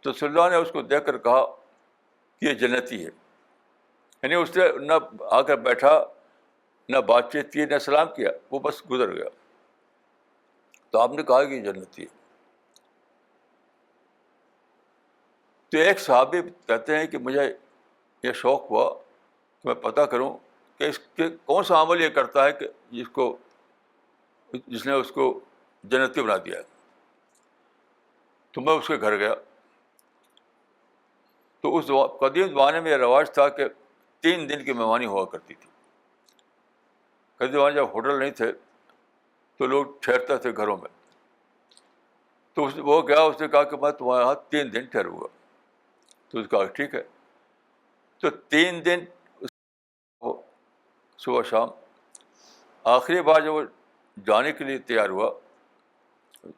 تو رسول اللہ نے اس کو دیکھ کر کہا کہ یہ جنتی ہے. یعنی اس نے نہ آ کر بیٹھا, نہ بات چیت کی, نہ سلام کیا, وہ بس گزر گیا. تو آپ نے کہا کہ یہ جنتی ہے. تو ایک صحابی کہتے ہیں کہ مجھے یہ شوق ہوا کہ میں پتہ کروں کہ اس کے کون سا عمل یہ کرتا ہے کہ جس نے اس کو جنتی بنا دیا ہے. تو میں اس کے گھر گیا. تو اس قدیم زمانے میں یہ رواج تھا کہ 3 دن کی مہمانی ہوا کرتی تھی. قدیم زمانے جب ہوٹل نہیں تھے تو لوگ ٹھہرتے تھے گھروں میں. تو وہ گیا, اس نے کہا کہ میں تمہارے یہاں 3 دن ٹھہروں گا. تو اس نے کہا ٹھیک ہے. تو 3 دن صبح شام. آخری بار جب وہ جانے کے لیے تیار ہوا,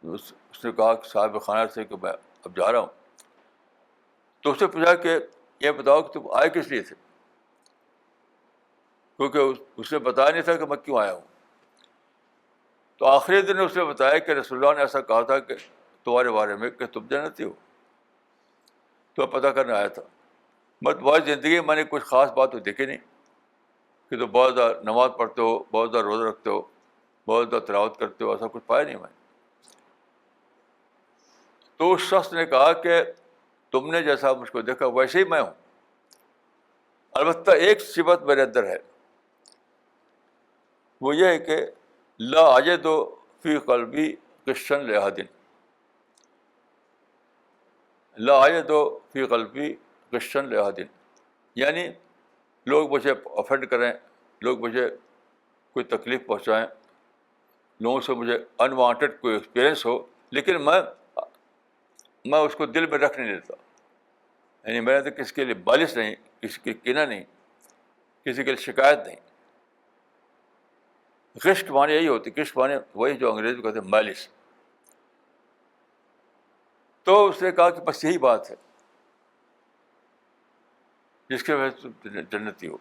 اس نے کہا کہ صاحب خانہ سے کہ میں اب جا رہا ہوں. تو اس سے پوچھا کہ یہ بتاؤ کہ تم آئے کس لیے تھے, کیونکہ اس نے بتایا نہیں تھا کہ میں کیوں آیا ہوں. تو آخری دن اس نے بتایا کہ رسول اللہ نے ایسا کہا تھا کہ تمہارے بارے میں کہ تم جنتی ہو, تو میں پتہ کرنے آیا تھا. میں تمہاری زندگی میں نے کچھ خاص بات تو دیکھی نہیں کہ تم بہت زیادہ نماز پڑھتے ہو, بہت زیادہ روزہ رکھتے ہو, بہت زیادہ تلاوت کرتے ہو, ایسا کچھ پایا نہیں میں. تو اس شخص نے کہا کہ تم نے جیسا مجھ کو دیکھا ویسے ہی میں ہوں, البتہ ایک صفت میرے اندر ہے, وہ یہ ہے کہ لا اجد فی قلبی غشا لاحد, لا اجد فی قلبی غشا لاحد. یعنی لوگ مجھے افینڈ کریں, لوگ مجھے کوئی تکلیف پہنچائیں, لوگوں سے مجھے انوانٹیڈ کوئی ایکسپیرئنس ہو, لیکن میں اس کو دل میں رکھ نہیں لیتا. یعنی میرے تو کسی کے لیے بالش نہیں, کسی کی کینہ نہیں, کسی کے لیے شکایت نہیں. غش معنی یہی ہوتی, غش معنی وہی جو انگریزی میں کہتے ہیں مالش. تو اس نے کہا کہ بس یہی بات ہے جس کی وجہ سے تم جنتی ہو.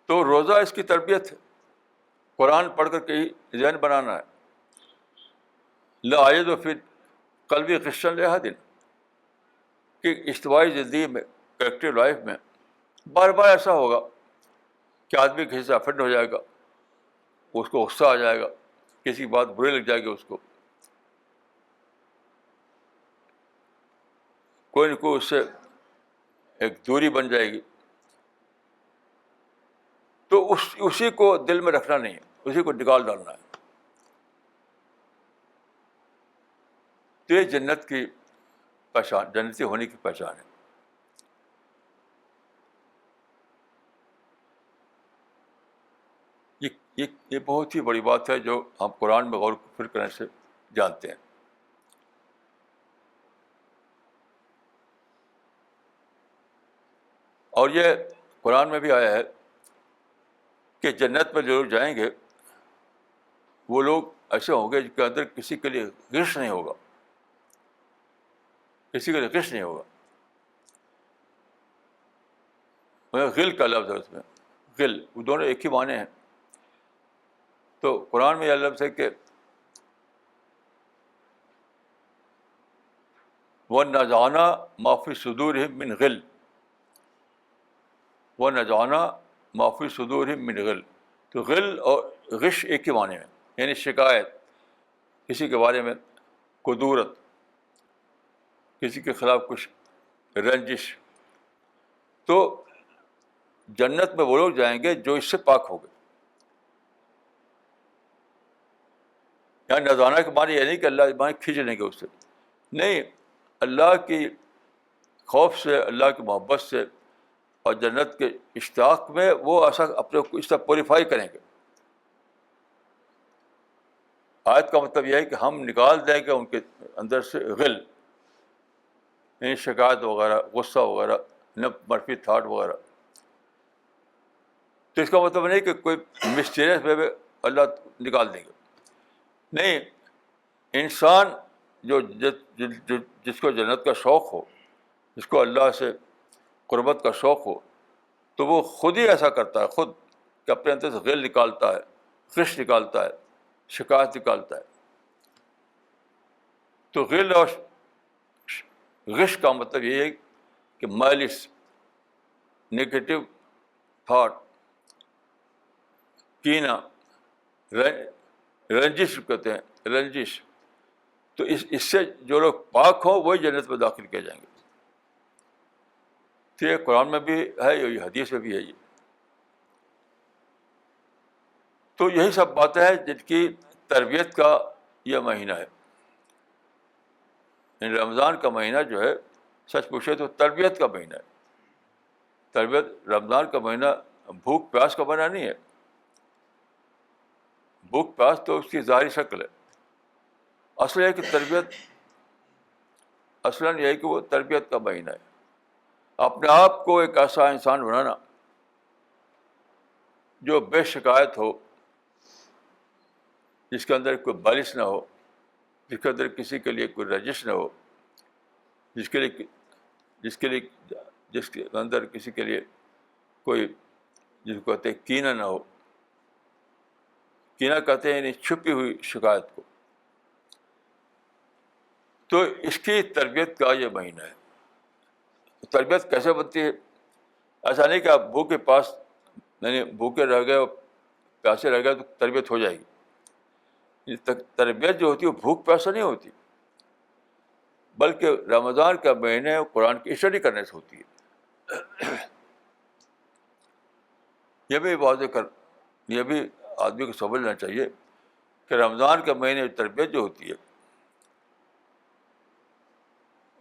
تو روزہ اس کی تربیت ہے، قرآن پڑھ کر کے ہی ذہن بنانا ہے. لا عائد و پھر قلبی غشن لحد، کہ اجتماعی زندگی میں، کریکٹر لائف میں بار بار ایسا ہوگا کہ آدمی کسی سے افینڈ ہو جائے گا، اس کو غصہ آ جائے گا، کسی کی بات بری لگ جائے گی، اس کو کوئی نہ کوئی اس سے ایک دوری بن جائے گی. تو اسی کو دل میں رکھنا نہیں ہے، اسی کو نکال ڈالنا ہے. تو یہ جنت کی پہچان، جنتی ہونے کی پہچان ہے. یہ بہت ہی بڑی بات ہے جو ہم قرآن میں غور و فکر کرنے سے جانتے ہیں. اور یہ قرآن میں بھی آیا ہے کہ جنت میں جو لوگ جائیں گے وہ لوگ ایسے ہوں گے جن کے اندر کسی کے لیے غش نہیں ہوگا، کسی کے لیے غش نہیں ہوگا. غل کا لفظ ہے اس میں، غل، وہ دونوں ایک ہی معنی ہیں. تو قرآن میں یہ لفظ ہے کہ وَنَزَعْنَا مَا فِي صُدُورِهِم مِّن غِلٍّ، وَنَزَعْنَا مَا فِي صُدُورِهِم مِّن غِلٍّ. تو غل اور غش ایک ہی معنی میں، یعنی شکایت، کسی کے بارے میں کدورت، کسی کے خلاف کچھ رنجش. تو جنت میں وہ لوگ جائیں گے جو اس سے پاک ہو گئے. یہاں نذرانا کے معنی یہ نہیں کہ اللہ معنی کھینچ لیں گے اس سے، نہیں، اللہ کی خوف سے، اللہ کی محبت سے اور جنت کے اشتیاق میں وہ ایسا اپنے کو اس طرح پیوریفائی کریں گے. آیت کا مطلب یہ ہے کہ ہم نکال دیں گے ان کے اندر سے غل، یعنی شکایت وغیرہ، غصہ وغیرہ، منفی تھاٹ وغیرہ. تو اس کا مطلب نہیں کہ کوئی مسٹیریس وے میں اللہ نکال دیں گے، نہیں. انسان جس کو جنت کا شوق ہو، جس کو اللہ سے قربت کا شوق ہو، تو وہ خود ہی ایسا کرتا ہے، خود کہ اپنے اندر سے غل نکالتا ہے، غش نکالتا ہے، شکایت نکالتا ہے. تو غل اور غش کا مطلب یہ ہے کہ مالس، نگیٹو تھاٹ، کینہ، رنجش کہتے ہیں، رنجش. تو اس سے جو لوگ پاک ہوں وہی جنت میں داخل کیے جائیں گے. تو یہ قرآن میں بھی ہے، یہ حدیث میں بھی ہے. یہ تو یہی سب باتیں ہیں جن کی تربیت کا یہ مہینہ ہے. یعنی رمضان کا مہینہ جو ہے سچ پوچھے تو تربیت کا مہینہ ہے. تربیت، رمضان کا مہینہ بھوک پیاس کا مہینہ نہیں ہے. بھوک پیاس تو اس کی ظاہری شکل ہے. اصل ہے کہ تربیت، اصلاً یہ ہے کہ وہ تربیت کا مہینہ ہے. اپنے آپ کو ایک ایسا انسان بنانا جو بے شکایت ہو، جس کے اندر کوئی بالش نہ ہو، جس کے اندر کسی کے لیے کوئی رجش نہ ہو، جس کے اندر کسی کے لیے کوئی، جس کو کہتے ہیں کینہ نہ ہو. کینہ کہتے ہیں یعنی چھپی ہوئی شکایت کو. تو اس کی تربیت کا یہ مہینہ ہے. تربیت کیسے بنتی ہے؟ ایسا نہیں کہ آپ بھوکے پاس، یعنی بھوکے رہ گئے اور پیاسے رہ گئے تو تربیت ہو جائے گی. تربیت جو ہوتی ہے وہ بھوک پیاسا نہیں ہوتی، بلکہ رمضان کا مہینے قرآن کی اسٹڈی کرنے سے ہوتی ہے. یہ بھی آدمی کو سمجھنا چاہیے کہ رمضان کے مہینے کی تربیت جو ہوتی ہے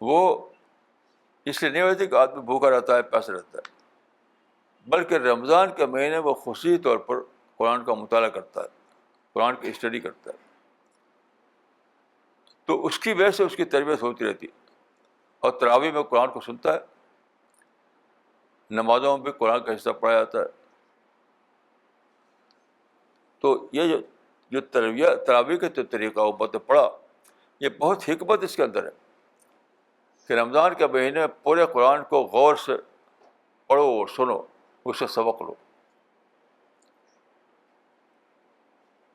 وہ اس لیے نہیں ہوتی کہ آدمی بھوکا رہتا ہے، پیاسا رہتا ہے، بلکہ رمضان کے مہینے وہ خصوصی طور پر قرآن کا مطالعہ کرتا ہے، قرآن کی اسٹڈی کرتا ہے. تو اس کی وجہ سے اس کی تربیت ہوتی رہتی ہے. اور تراویح میں قرآن کو سنتا ہے، نمازوں میں بھی قرآن کا حصہ پڑھا جاتا ہے. تو یہ جو تراویح کا جو طریقہ امت نے پڑھا، یہ بہت حکمت اس کے اندر ہے کہ رمضان کے مہینے میں پورے قرآن کو غور سے پڑھو اور سنو، اس سے سبق لو.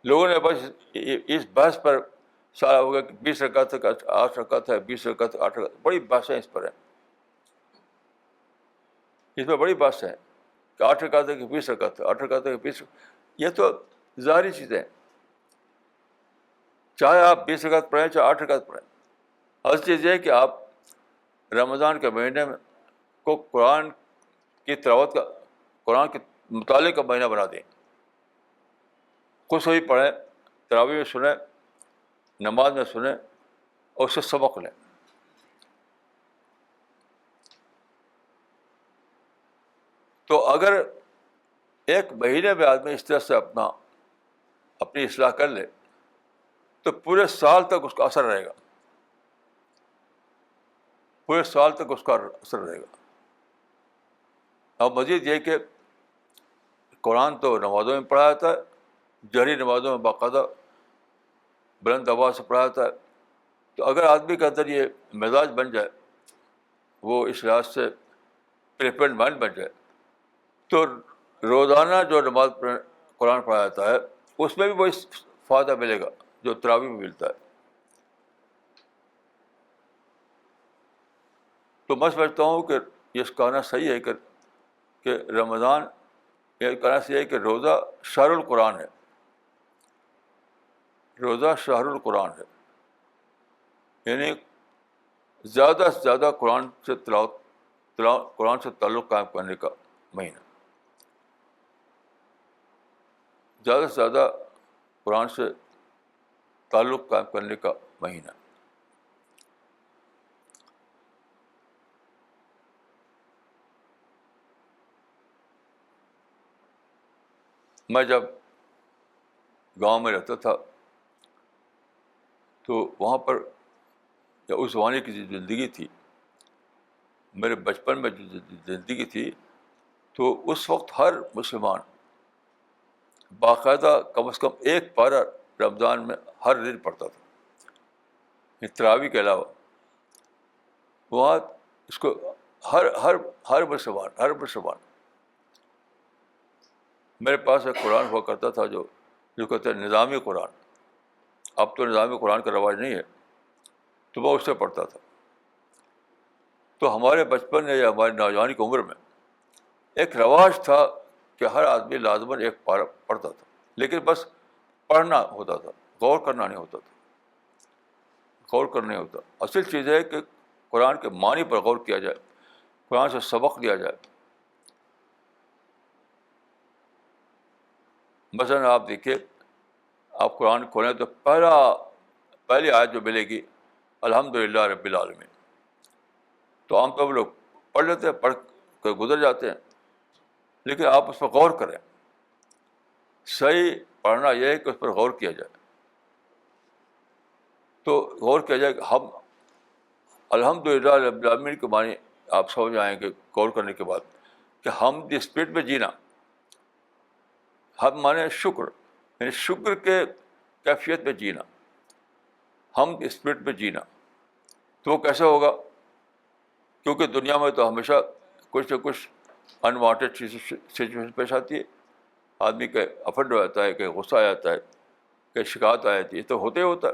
لوگوں نے بس اس بحث پر سارا ہوگا کہ 20 رکعت ہے 8 رکعت ہے، 20 رکعت 8 رکعت، بڑی بحثیں اس پر ہیں، اس میں بڑی بحث ہے کہ 8 رکعت ہے کہ 20 رکعت ہے، 8 رکعت ہے کہ 20 رکعت. یہ تو ظاہری چیزیں ہیں، چاہے آپ 20 رکعت پڑھیں چاہے 8 رکعت پڑھیں. اصل چیز یہ ہے کہ آپ رمضان کے مہینے میں کو قرآن کی تلاوت کا، قرآن کے مطالعے کا مہینہ بنا دیں. خود سے بھی پڑھیں، تراویح میں سنیں، نماز میں سنیں اور اس سے سبق لیں. تو اگر ایک مہینے میں آدمی اس طرح سے اپنی اصلاح کر لے تو پورے سال تک اس کا اثر رہے گا، پورے سال تک اس کا اثر رہے گا. اب مزید یہ کہ قرآن تو نمازوں میں پڑھا جاتا ہے، جہری نمازوں میں باقاعدہ بلند آواز سے پڑھا جاتا ہے. تو اگر آدمی کے اندر یہ مزاج بن جائے، وہ اس لحاظ سے پریپیئرڈ مائنڈ بن جائے، تو روزانہ جو نماز قرآن پڑھا جاتا ہے اس میں بھی وہی فائدہ ملے گا جو تراویح میں ملتا ہے. تو میں سمجھتا ہوں کہ یہ کہنا صحیح ہے کہ رمضان، یہ کہنا صحیح ہے کہ روزہ شہر القرآن ہے، روزہ شہر القرآن ہے. یعنی زیادہ سے زیادہ قرآن سے قرآن سے تعلق قائم کرنے کا مہینہ، زیادہ سے زیادہ قرآن سے تعلق قائم کرنے کا مہینہ. میں جب گاؤں میں رہتا تھا تو وہاں پر یا اس زمانے کی جو زندگی تھی، میرے بچپن میں جو زندگی تھی، تو اس وقت ہر مسلمان باقاعدہ کم از کم ایک پارہ رمضان میں ہر دن پڑھتا تھا، تراویح کے علاوہ. وہاں اس کو ہر مسلمان میرے پاس ایک قرآن ہوا کرتا تھا جو کہتے ہیں نظامی قرآن. اب تو نظامی قرآن کا رواج نہیں ہے، تو وہ اس سے پڑھتا تھا. تو ہمارے بچپن یا ہماری نوجوانی کی عمر میں ایک رواج تھا کہ ہر آدمی لازماً ایک پارہ پڑھتا تھا، لیکن بس پڑھنا ہوتا تھا، غور کرنا نہیں ہوتا تھا. غور کرنا نہیں ہوتا. اصل چیز ہے کہ قرآن کے معنی پر غور کیا جائے، قرآن سے سبق لیا جائے. مثلاً آپ دیکھیے، آپ قرآن کھولیں تو پہلی آیت جو ملے گی الحمدللہ رب العالمین. تو عام طور پر لوگ پڑھ لیتے ہیں، پڑھ کر گزر جاتے ہیں، لیکن آپ اس پر غور کریں. صحیح پڑھنا یہ ہے کہ اس پر غور کیا جائے. تو غور کیا جائے کہ ہم الحمدللہ رب العالمین کے معنی آپ سمجھ آئیں گے غور کرنے کے بعد کہ ہم دی اسپرٹ میں جینا. ہم مانے شکر، یعنی شکر کے کیفیت میں جینا، ہم دی اسپرٹ میں جینا. تو وہ کیسے ہوگا؟ کیونکہ دنیا میں تو ہمیشہ کچھ نہ کچھ انوانٹیڈ سچویشن پیش آتی ہے. آدمی کا افنڈ ہو جاتا ہے، کہ غصہ آ جاتا ہے، کہ شکایت آ جاتی ہے، تو ہوتے ہی ہوتا ہے.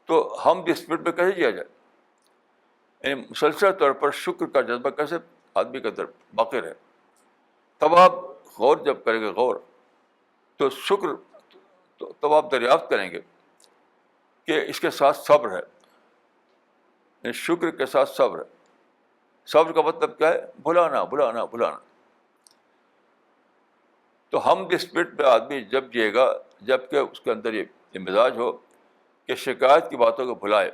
تو ہم دی اسپرٹ میں کیسے جیا جائے؟ یعنی مسلسل طور پر شکر کا جذبہ کیسے آدمی کے اندر باقی رہے. تب آپ غور جب کریں گے، غور تو شکر، تو تب آپ دریافت کریں گے کہ اس کے ساتھ صبر ہے. یعنی شکر کے ساتھ صبر ہے. صبر کا مطلب کیا ہے؟ بھلانا. تو ہم دی اسپرٹ میں آدمی جب جیے گا جب کہ اس کے اندر یہ مزاج ہو کہ شکایت کی باتوں کو بھلائے،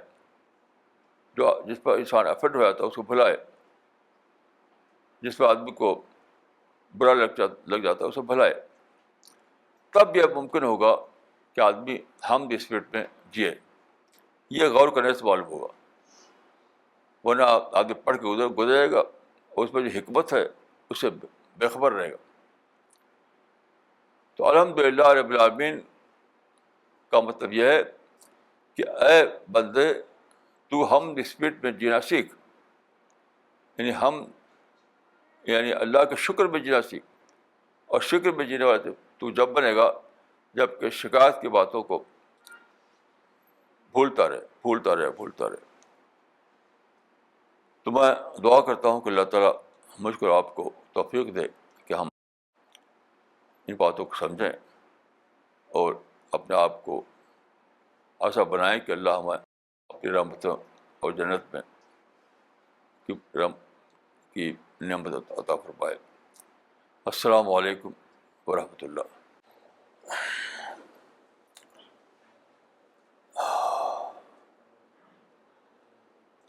جس پر انسان افیکٹ ہو جاتا ہے اس کو بھلائے، جس پر آدمی کو برا لگ جاتا ہے اسے بھلائے. تب یہ ممکن ہوگا کہ آدمی ہم دی اسپرٹ میں جیے. یہ غور کرنے سے معلوم ہوگا. ورنہ آدمی پڑھ کے گزرے گا اور اس میں جو حکمت ہے اس سے بے خبر رہے گا. تو الحمدللہ رب العالمین کا مطلب یہ ہے کہ اے بندے، تو ہم دی اسپرٹ میں جینا سیکھ. یعنی اللہ کے شکر میں جینا سیکھ. اور شکر میں جینے والے تو جب بنے گا جبکہ شکایت کی باتوں کو بھولتا رہے. تو میں دعا کرتا ہوں کہ اللہ تعالیٰ مجھ کو آپ کو توفیق دے کہ ہم ان باتوں کو سمجھیں اور اپنے آپ کو ایسا بنائیں کہ اللہ ہمیں اپنی رحمتوں اور جنت میں کی نعمت عطا فرمائے. السلام علیکم ورحمۃ اللہ.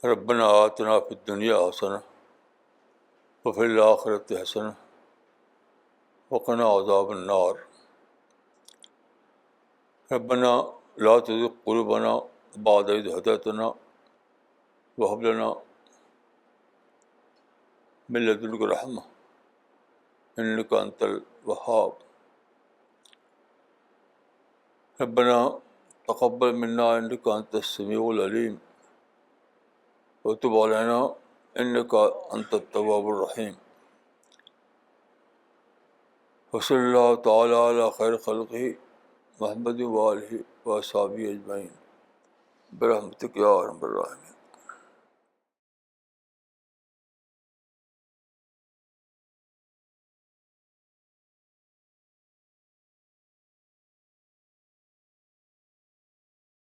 ربنا آتنا فی الدنیا حسنہ وفی الآخرۃ حسنہ وقنا عذاب النار. ربنا لا تزغ قلوبنا بعد إذ هديتنا وهب لنا من لدنك رحمة إنك أنت الوهاب. ربنا تقبل منا إنك أنت السميع العليم وتب علينا إنك أنت التواب الرحيم. وصلی اللہ تعالیٰ علی خیر خلقہ محمد وآلہ وصحبہ اجمعین برحمتک یا ارحم الراحمین.